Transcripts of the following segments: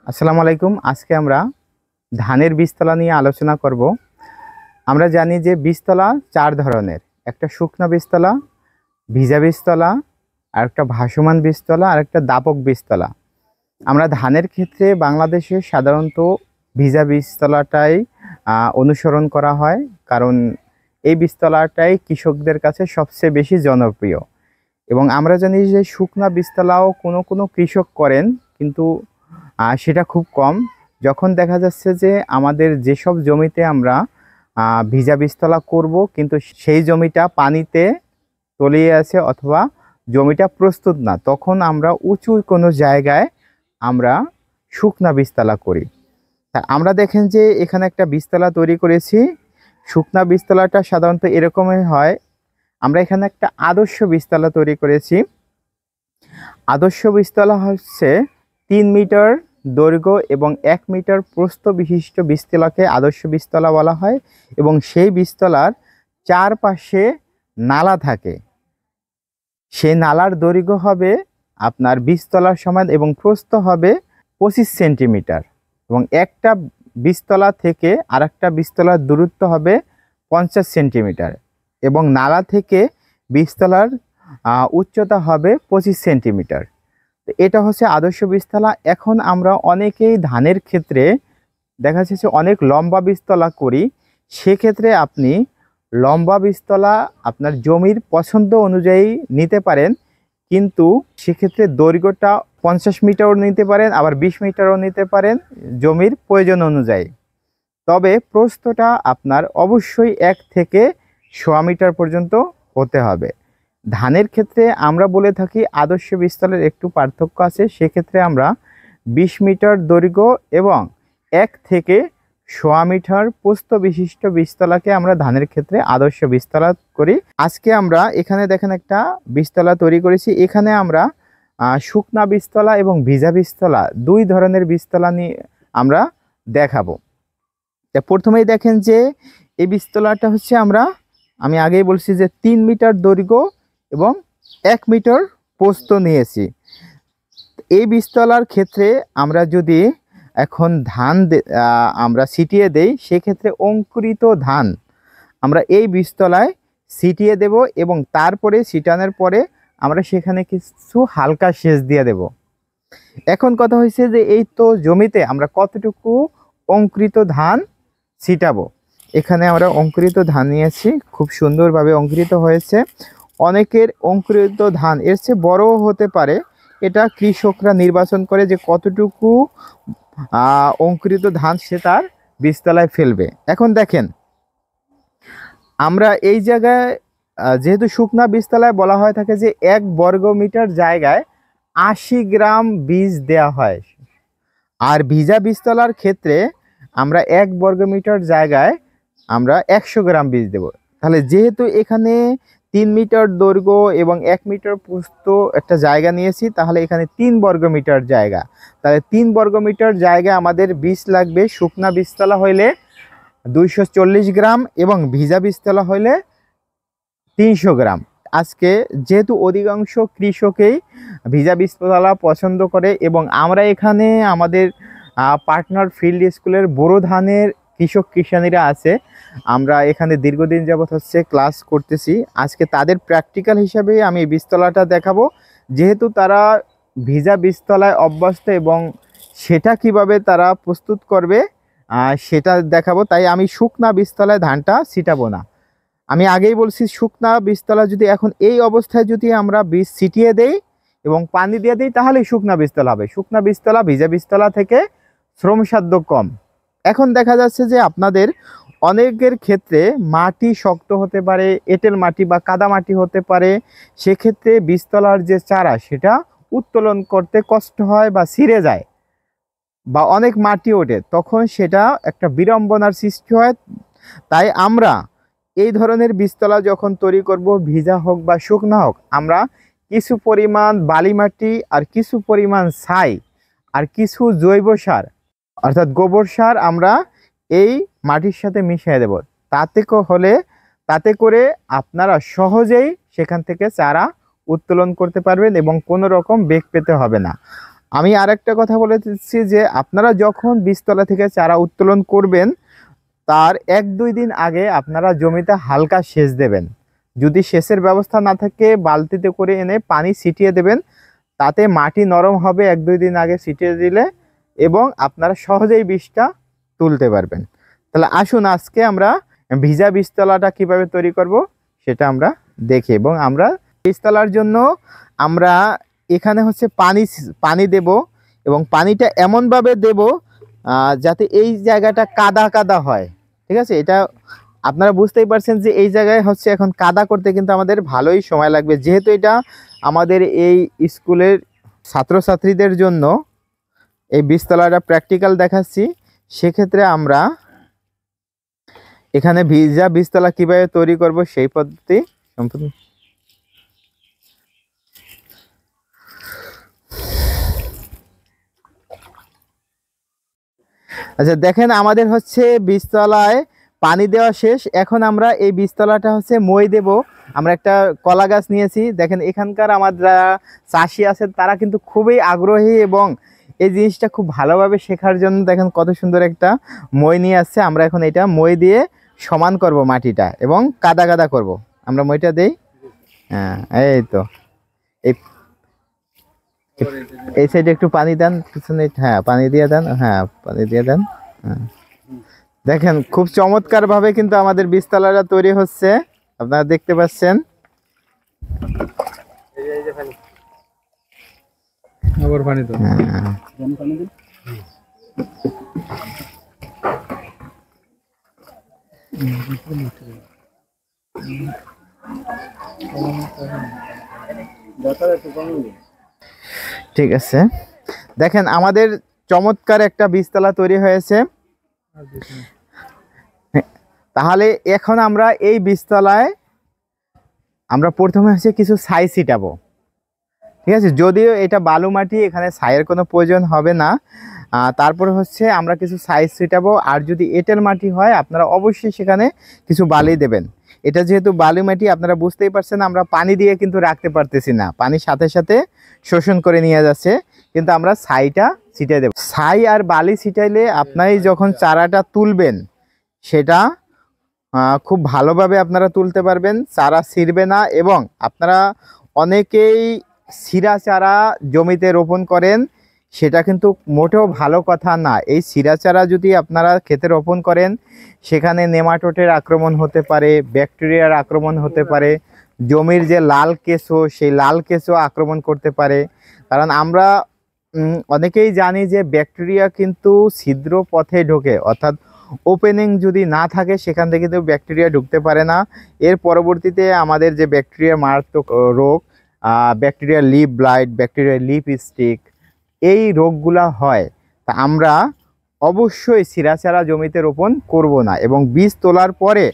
আসসালামু আলাইকুম। আজকে আমরা ধানের বীজতলা নিয়ে আলোচনা করব। আমরা জানি যে বীজতলা চার ধরনের, একটা শুকনা বীজতলা, ভিজা বীজতলা, আর একটা ভাসমান বীজতলা, আর একটা দাপক বীজতলা। আমরা ধানের ক্ষেত্রে বাংলাদেশে সাধারণত ভিজা বীজতলাটাই অনুসরণ করা হয়, কারণ এই বীজতলাটাই কৃষকদের কাছে সবচেয়ে বেশি জনপ্রিয়। এবং আমরা জানি যে শুকনা বীজতলাও কোনো কোনো কৃষক করেন, কিন্তু সেটা খুব কম। যখন দেখা যাচ্ছে যে আমাদের যেসব জমিতে আমরা ভিজা বীজতলা করব, কিন্তু সেই জমিটা পানিতে তলিয়ে আছে অথবা জমিটা প্রস্তুত না, তখন আমরা উঁচু কোনো জায়গায় আমরা শুকনা বীজতলা করি। তা আমরা দেখেন যে এখানে একটা বীজতলা তৈরি করেছি। শুকনা বীজতলাটা সাধারণত এরকমই হয়। আমরা এখানে একটা আদর্শ বীজতলা তৈরি করেছি। আদর্শ বীজতলা হচ্ছে 3 মিটার দৈর্ঘ্য এবং 1 মিটার প্রস্থ বিশিষ্ট বীজতলাকে আদর্শ বীজতলা বলা হয়। এবং সেই বীজতলার চারপাশে নালা থাকে। সেই নালার দৈর্ঘ্য হবে আপনার বীজতলার সমান এবং প্রস্থ হবে 25 সেন্টিমিটার। এবং একটা বীজতলা থেকে আরেকটা বীজতলার দূরত্ব হবে 50 সেন্টিমিটার। এবং নালা থেকে বীজতলার উচ্চতা হবে 25 সেন্টিমিটার। এটা হচ্ছে আদর্শ বীজতলা। এখন আমরা অনেকেই ধানের ক্ষেত্রে দেখা যাচ্ছে অনেক লম্বা বীজতলা করি। সেক্ষেত্রে আপনি লম্বা বীজতলা আপনার জমির পছন্দ অনুযায়ী নিতে পারেন, কিন্তু সেক্ষেত্রে দৈর্ঘ্যটা 50 মিটারও নিতে পারেন, আবার 20 মিটারও নিতে পারেন জমির প্রয়োজন অনুযায়ী। তবে প্রস্থটা আপনার অবশ্যই 1 থেকে 1.5 মিটার পর্যন্ত হতে হবে। ধানের ক্ষেত্রে আমরা বলে থাকি আদর্শ বীজতলার একটু পার্থক্য আছে। সেক্ষেত্রে আমরা 20 মিটার দৈর্ঘ্য এবং 1 থেকে 1.5 মিটার প্রস্থ বিশিষ্ট বীজতলাকে আমরা ধানের ক্ষেত্রে আদর্শ বীজতলা করি। আজকে আমরা এখানে দেখেন একটা বীজতলা তৈরি করেছি। এখানে আমরা শুকনা বীজতলা এবং ভিজা বীজতলা দুই ধরনের বীজতলা নিয়ে আমরা দেখাবো। প্রথমেই দেখেন যে এই বীজতলাটা হচ্ছে আমি আগেই বলছি যে 3 মিটার দৈর্ঘ্য এবং 1 মিটার প্রস্থ নিয়েছি। এই বীজতলার ক্ষেত্রে আমরা যদি এখন ধান আমরা ছিটিয়ে দেই, সেক্ষেত্রে অঙ্কুরিত ধান আমরা এই বীজতলায় ছিটিয়ে দেব এবং তারপরে ছিটানোর পরে আমরা সেখানে কিছু হালকা সেচ দিয়ে দেব। এখন কথা হয়েছে যে এই তো জমিতে আমরা কতটুকু অঙ্কুরিত ধান ছিটাবো। এখানে আমরা অঙ্কুরিত ধান নিয়েছি, খুব সুন্দরভাবে অঙ্কুরিত হয়েছে। অনেকের অঙ্কুরিত ধান এর চেয়ে বড়ও হতে পারে। এটা কৃষকরা নির্বাচন করে যে কতটুকু অঙ্কুরিত ধান সে তার বীজতলায় ফেলবে। এখন দেখেন আমরা এই জায়গায় যেহেতু শুকনা বীজতলায় বলা হয়ে থাকে যে 1 বর্গ মিটার জায়গায় 80 গ্রাম বীজ দেওয়া হয়। আর ভিজা বীজতলার ক্ষেত্রে আমরা 1 বর্গ মিটার জায়গায় আমরা 100 গ্রাম বীজ দেব। তাহলে যেহেতু এখানে 3 মিটার দৈর্ঘ্য এবং 1 মিটার প্রস্থ একটা জায়গা নিয়েছি, তাহলে এখানে 3 বর্গ মিটার জায়গা। তাহলে 3 বর্গ মিটার জায়গায় আমাদের বীজ লাগবে। শুকনা বীজতলা হইলে 240 গ্রাম এবং ভিজা বীজতলা হইলে 300 গ্রাম। আজকে যেহেতু অধিকাংশ কৃষকেই ভিজা বীজতলা পছন্দ করে এবং আমরা এখানে আমাদের পার্টনার ফিল্ড স্কুলের বোরো ধানের কৃষক কিষানীরা আছে, আমরা এখানে দীর্ঘদিন যাবৎ ক্লাস করতেছি। আজকে তাদের প্র্যাকটিক্যাল হিসাবে আমি বীজতলাটা দেখাবো, যেহেতু তারা ভিজা বীজতলায় অভ্যস্ত এবং সেটা কিভাবে তারা প্রস্তুত করবে সেটা দেখাবো। তাই আমি শুকনা বীজতলায় ধানটা ছিটাবো না। আমি আগেই বলছি শুকনা বীজতলা যদি এখন এই অবস্থায় যদি আমরা বীজ ছিটিয়ে দেই এবং পানি দিয়ে দিই, তাহলেই শুকনা বীজতলা হবে। শুকনা বীজতলা ভিজা বীজতলা থেকে শ্রমসাধ্য কম। এখন দেখা যাচ্ছে যে আপনাদের অনেকের ক্ষেত্রে মাটি শক্ত হতে পারে, এঁটেল মাটি বা কাদা মাটি হতে পারে। সেক্ষেত্রে বীজতলার যে চারা সেটা উত্তোলন করতে কষ্ট হয় বা ছিঁড়ে যায় বা অনেক মাটি ওঠে, তখন সেটা একটা বিড়ম্বনার সৃষ্টি হয়। তাই আমরা এই ধরনের বীজতলা যখন তৈরি করব, ভিজা হোক বা শুকনা হোক, আমরা কিছু পরিমাণ বালি মাটি আর কিছু পরিমাণ ছাই আর কিছু জৈব সার অর্থাৎ গোবর সার আমরা এই মাটির সাথে মিশিয়ে দেব। তাতে করে আপনারা সহজেই সেখান থেকে চারা উত্তোলন করতে পারবেন এবং কোনো রকম বেগ পেতে হবে না। আমি আরেকটা কথা বলে দিচ্ছি যে আপনারা যখন বীজতলা থেকে চারা উত্তোলন করবেন তার 1-2 দিন আগে আপনারা জমিতে হালকা সেচ দেবেন। যদি সেচের ব্যবস্থা না থাকে বালতিতে করে এনে পানি ছিটিয়ে দেবেন, তাতে মাটি নরম হবে 1-2 দিন আগে ছিটিয়ে দিলে, এবং আপনারা সহজেই বীজটা তুলতে পারবেন। তাহলে আসুন আজকে আমরা ভিজা বীজতলাটা কিভাবে তৈরি করব সেটা আমরা দেখি। এবং আমরা বীজতলার জন্য আমরা এখানে হচ্ছে পানি দেব, এবং পানিটা এমনভাবে দেব যাতে এই জায়গাটা কাদা কাদা হয়। ঠিক আছে, এটা আপনারা বুঝতেই পারছেন যে এই জায়গায় হচ্ছে এখন কাদা করতে কিন্তু আমাদের ভালোই সময় লাগবে, যেহেতু এটা আমাদের এই স্কুলের ছাত্রছাত্রীদের জন্য এই বীজতলাটা প্র্যাকটিক্যাল দেখাচ্ছি। সেক্ষেত্রে আমরা এখানে ভিজা বীজতলা কিভাবে তৈরি করব সেই পদ্ধতি সম্পূর্ণ। আচ্ছা দেখেন, আমাদের হচ্ছে বীজতলায় পানি দেওয়া শেষ। এখন আমরা এই বীজতলাটা হচ্ছে মই দেব। আমরা একটা কলা গাছ নিয়েছি। দেখেন এখানকার আমার যারা চাষি আছেন তারা কিন্তু খুবই আগ্রহী এবং এই জিনিসটা খুব ভালোভাবে শেখার জন্য দেখেন কত সুন্দর একটা মই নিয়ে আসছে। আমরা এখন এটা মই দিয়ে সমান করব মাটিটা এবং কাদা কাদা করব। আমরা মইটা দেই। হ্যাঁ, এই তো এই সাইডে একটু পানি দেন, পিছনে হ্যাঁ পানি দিয়ে দেন, হ্যাঁ পানি দিয়ে দেন। হ্যাঁ দেখেন খুব চমৎকার ভাবে কিন্তু আমাদের বীজতলাটা তৈরি হচ্ছে, আপনারা দেখতে পাচ্ছেন। আবার পানি দাও। ঠিক আছে, দেখেন আমাদের চমৎকার একটা বীজতলা তৈরি হয়েছে। তাহলে এখন আমরা এই বীজতলায় আমরা প্রথমে হচ্ছে কিছু ছাই ছিটাবো। ঠিক আছে, যদিও এটা বালু মাটি, এখানে ছাইয়ের কোনো প্রয়োজন হবে না। তারপরে হচ্ছে আমরা কিছু ছাই ছিটাবো। আর যদি এঁটেল মাটি হয় আপনারা অবশ্যই সেখানে কিছু বালি দেবেন। এটা যেহেতু বালু মাটি আপনারা বুঝতেই পারছেন, আমরা পানি দিয়ে কিন্তু রাখতে পারতেছি না, পানির সাথে সাথে শোষণ করে নিয়ে যাচ্ছে, কিন্তু আমরা ছাইটা ছিটিয়ে দেব। ছাই আর বালি ছিটাইলে আপনারা যখন চারাটা তুলবেন সেটা খুব ভালোভাবে আপনারা তুলতে পারবেন, চারা ছিঁড়বে না। এবং আপনারা অনেকেই ছিঁড়া চারা জমিতে রোপণ করেন, সেটা কিন্তু মোটেও ভালো কথা না। এই ছিঁড়া চারা যদি আপনারা ক্ষেতে রোপণ করেন সেখানে নেমাটোডের আক্রমণ হতে পারে, ব্যাকটেরিয়ার আক্রমণ হতে পারে, জমির যে লাল কেঁচো সেই লাল কেঁচো আক্রমণ করতে পারে। কারণ আমরা অনেকেই জানি যে ব্যাকটেরিয়া কিন্তু ছিদ্র পথে ঢোকে, অর্থাৎ ওপেনিং যদি না থাকে সেখান থেকে কিন্তু ব্যাকটেরিয়া ঢুকতে পারে না। এর পরবর্তীতে আমাদের যে ব্যাকটেরিয়া মারাত্মক রোগ, bacteria leaf blight, bacteria leaf stick, এই রোগগুলা হয়। তা আমরা অবশ্যই ছিঁড়া চারা জমিতে রোপণ করব না, এবং বীজ তোলার পরে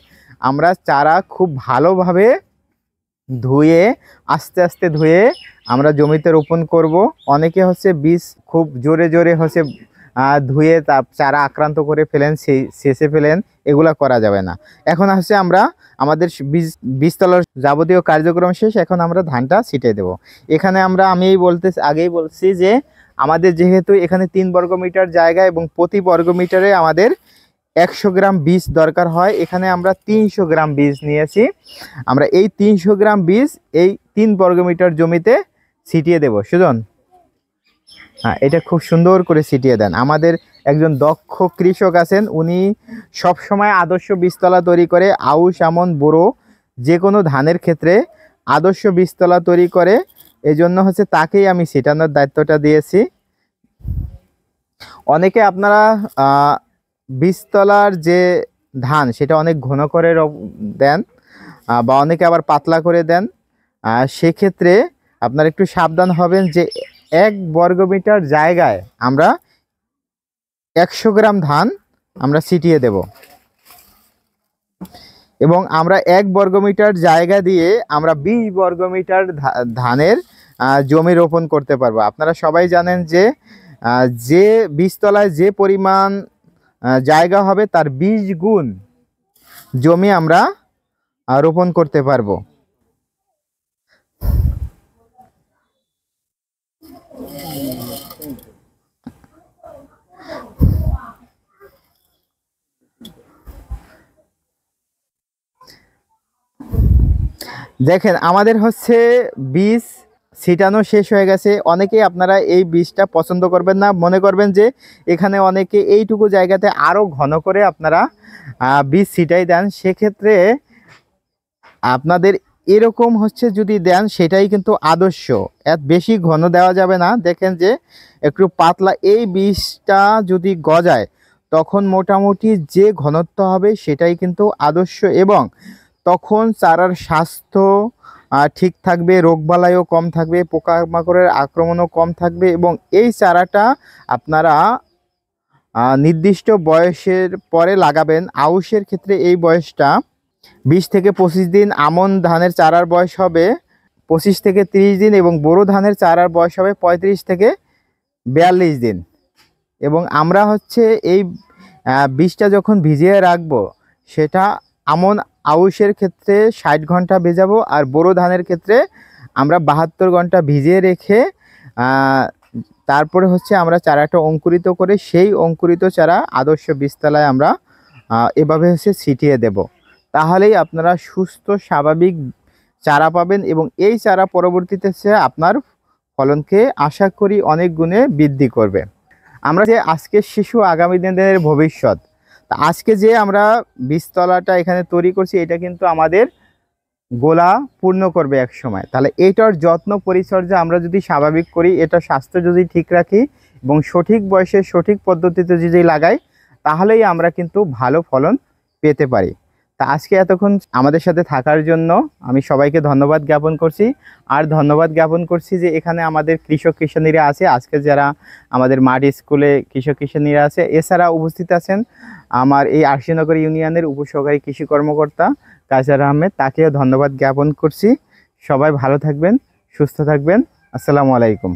আমরা চারা খুব ভালোভাবে ধুয়ে আস্তে আস্তে ধুয়ে আমরা জমিতে রোপণ করব। অনেকে হচ্ছে বীজ খুব জোরে জোরে হচ্ছে ধুয়ে তার চারা আক্রান্ত করে ফেলেন, শেষে ফেলেন, এগুলা করা যাবে না। এখন হচ্ছে আমরা আমাদের বীজতলার যাবতীয় কার্যক্রম শেষ, এখন আমরা ধানটা ছিটিয়ে দেব। এখানে আমি আগেই বলছি যে আমাদের যেহেতু এখানে 3 বর্গমিটার জায়গা এবং প্রতি বর্গমিটারে আমাদের 100 গ্রাম বীজ দরকার হয়। এখানে আমরা 300 গ্রাম বীজ নিয়েছি। আমরা এই 300 গ্রাম বীজ এই 3 বর্গমিটার জমিতে ছিটিয়ে দেব। সুজন, হ্যাঁ এটা খুব সুন্দর করে ছিটিয়ে দেন। আমাদের একজন দক্ষ কৃষক আছেন, উনি সব সময় আদর্শ বীজতলা তৈরি করে। আউশ, আমন, বোরো যে কোনো ধানের ক্ষেত্রে আদর্শ বীজতলা তৈরি করে। এই জন্য হচ্ছে তাকেই আমি ছিটানোর দায়িত্বটা দিয়েছি। অনেকে আপনারা বীজতলার যে ধান সেটা অনেক ঘন করে দেন, বা অনেকে আবার পাতলা করে দেন। সেক্ষেত্রে আপনারা একটু সাবধান হবেন যে 1 বর্গমিটার জায়গায় আমরা 100 গ্রাম ধান আমরা ছিটিয়ে দেব, এবং আমরা 1 বর্গমিটার জায়গা দিয়ে আমরা 20 বর্গমিটার ধানের জমি রোপণ করতে পারবো। আপনারা সবাই জানেন যে যে বীজতলায় যে পরিমাণ জায়গা হবে তার 20 গুণ জমি আমরা রোপণ করতে পারবো। দেখেন আমাদের হচ্ছে বীজ ছিটানো শেষ হয়ে গেছে। অনেকেই আপনারা এই বীজটা পছন্দ করবেন না, মনে করবেন যে এখানে অনেকে এইটুকু জায়গাতে আরও ঘন করে আপনারা বীজ ছিটাই দেন। সেক্ষেত্রে আপনাদের এরকম হচ্ছে যদি দেন সেটাই কিন্তু আদর্শ, এত বেশি ঘন দেওয়া যাবে না। দেখেন যে একটু পাতলা এই বীজটা যদি গজায় তখন মোটামুটি যে ঘনত্ব হবে সেটাই কিন্তু আদর্শ, এবং তখন চারার স্বাস্থ্য ঠিক থাকবে, রোগবালাইও কম থাকবে, পোকামাকড়ের আক্রমণও কম থাকবে, এবং এই চারাটা আপনারা নির্দিষ্ট বয়সের পরে লাগাবেন। আউশের ক্ষেত্রে এই বয়সটা 20 থেকে 25 দিন, আমন ধানের চারার বয়স হবে 25 থেকে 30 দিন, এবং বোরো ধানের চারার বয়স হবে 35 থেকে 42 দিন। এবং আমরা হচ্ছে এই বীজটা যখন ভিজিয়ে রাখবো সেটা আমন আউশের ক্ষেত্রে 60 ঘন্টা ভেজাবো, আর বোরো ধানের ক্ষেত্রে আমরা 72 ঘন্টা ভিজিয়ে রেখে তারপরে হচ্ছে আমরা চারাটা অঙ্কুরিত করে সেই অঙ্কুরিত চারা আদর্শ বীজতলায় আমরা এভাবে হচ্ছে ছিটিয়ে দেব। তাহলেই আপনারা সুস্থ স্বাভাবিক চারা পাবেন, এবং এই চারা পরবর্তীতে সে আপনার ফলনকে আশা করি অনেক গুণে বৃদ্ধি করবে। আমরা যে আজকের শিশু আগামী দিনের ভবিষ্যৎ, তা আজকে যে আমরা বীজতলাটা এখানে তৈরি করছি এটা কিন্তু আমাদের গোলা পূর্ণ করবে এক সময়। তাহলে এটার যত্ন পরিচর্যা আমরা যদি স্বাভাবিক করি, এটা স্বাস্থ্য যদি ঠিক রাখি এবং সঠিক বয়সে সঠিক পদ্ধতিতে যদি লাগাই, তাহলেই আমরা কিন্তু ভালো ফলন পেতে পারি। তা আজকে এতক্ষণ আমাদের সাথে থাকার জন্য আমি সবাইকে ধন্যবাদ জ্ঞাপন করছি। আর ধন্যবাদ জ্ঞাপন করছি যে এখানে আমাদের কৃষক কিষানীরা আছে, আজকে যারা আমাদের মাঠ স্কুলে কৃষক কিষানীরা আছে, এছাড়া উপস্থিত আছেন আমার এই আরশিনগর ইউনিয়নের উপসহকারী কৃষি কর্মকর্তা কায়সার আহমেদ, তাকেও ধন্যবাদ জ্ঞাপন করছি। সবাই ভালো থাকবেন, সুস্থ থাকবেন। আসসালামু আলাইকুম।